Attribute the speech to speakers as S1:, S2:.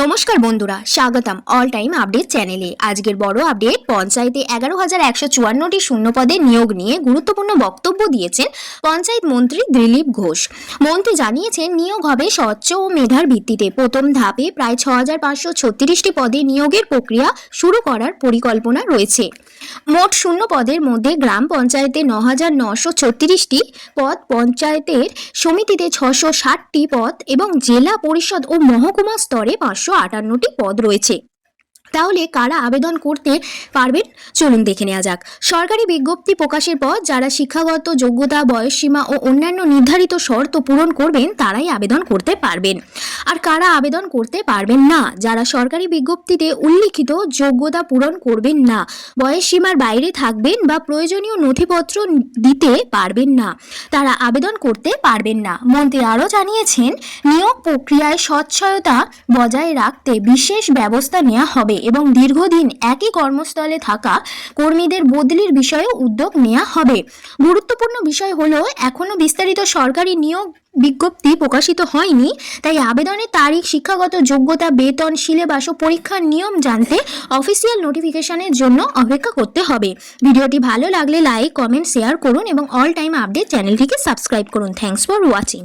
S1: নমস্কার বন্ধুরা, স্বাগতম অল টাইম আপডেট চ্যানেলে। আজকের বড় আপডেট, পঞ্চায়েতে 11,154টি শূন্য পদে নিয়োগ নিয়ে গুরুত্বপূর্ণ বক্তব্য দিয়েছেন পঞ্চায়েত মন্ত্রী দিলীপ ঘোষ। মন্ত্রী জানিয়েছেন, নিয়োগ হবে স্বচ্ছ ও মেধার ভিত্তিতে। প্রথম ধাপে প্রায় 6,536টি পদে নিয়োগের প্রক্রিয়া শুরু করার পরিকল্পনা রয়েছে। মোট শূন্য পদের মধ্যে গ্রাম পঞ্চায়েতে 9,936টি পদ, পঞ্চায়েতের সমিতিতে 660টি পদ এবং জেলা পরিষদ ও মহকুমা স্তরে 558টি পদ রয়েছে। তাহলে কারা আবেদন করতে পারবেন, চলুন দেখে নেওয়া যাক। সরকারি বিজ্ঞপ্তি প্রকাশের পর যারা শিক্ষাগত যোগ্যতা, বয়সসীমা ও অন্যান্য নির্ধারিত শর্ত পূরণ করবেন তারাই আবেদন করতে পারবেন। আর কারা আবেদন করতে পারবেন না, যারা সরকারি বিজ্ঞপ্তিতে উল্লিখিত যোগ্যতা পূরণ করবেন না, বয়সসীমার বাইরে থাকবেন বা প্রয়োজনীয় নথিপত্র দিতে পারবেন না, তারা আবেদন করতে পারবেন না। মন্ত্রী আরও জানিয়েছেন, নিয়োগ প্রক্রিয়ায় স্বচ্ছতা বজায় রাখতে বিশেষ ব্যবস্থা নেওয়া হবে এবং দীর্ঘদিন একই কর্মস্থলে থাকা কর্মীদের বদলির বিষয়েও উদ্যোগ নেওয়া হবে। গুরুত্বপূর্ণ বিষয় হলো, এখনো বিস্তারিত সরকারি নিয়োগ বিজ্ঞপ্তি প্রকাশিত হয়নি, তাই আবেদনের তারিখ, শিক্ষাগত যোগ্যতা, বেতন, সিলেবাস ও পরীক্ষার নিয়ম জানতে অফিসিয়াল নোটিফিকেশনের জন্য অপেক্ষা করতে হবে। ভিডিওটি ভালো লাগলে লাইক, কমেন্ট, শেয়ার করুন এবং অল টাইম আপডেট চ্যানেলটিকে সাবস্ক্রাইব করুন। Thanks for watching.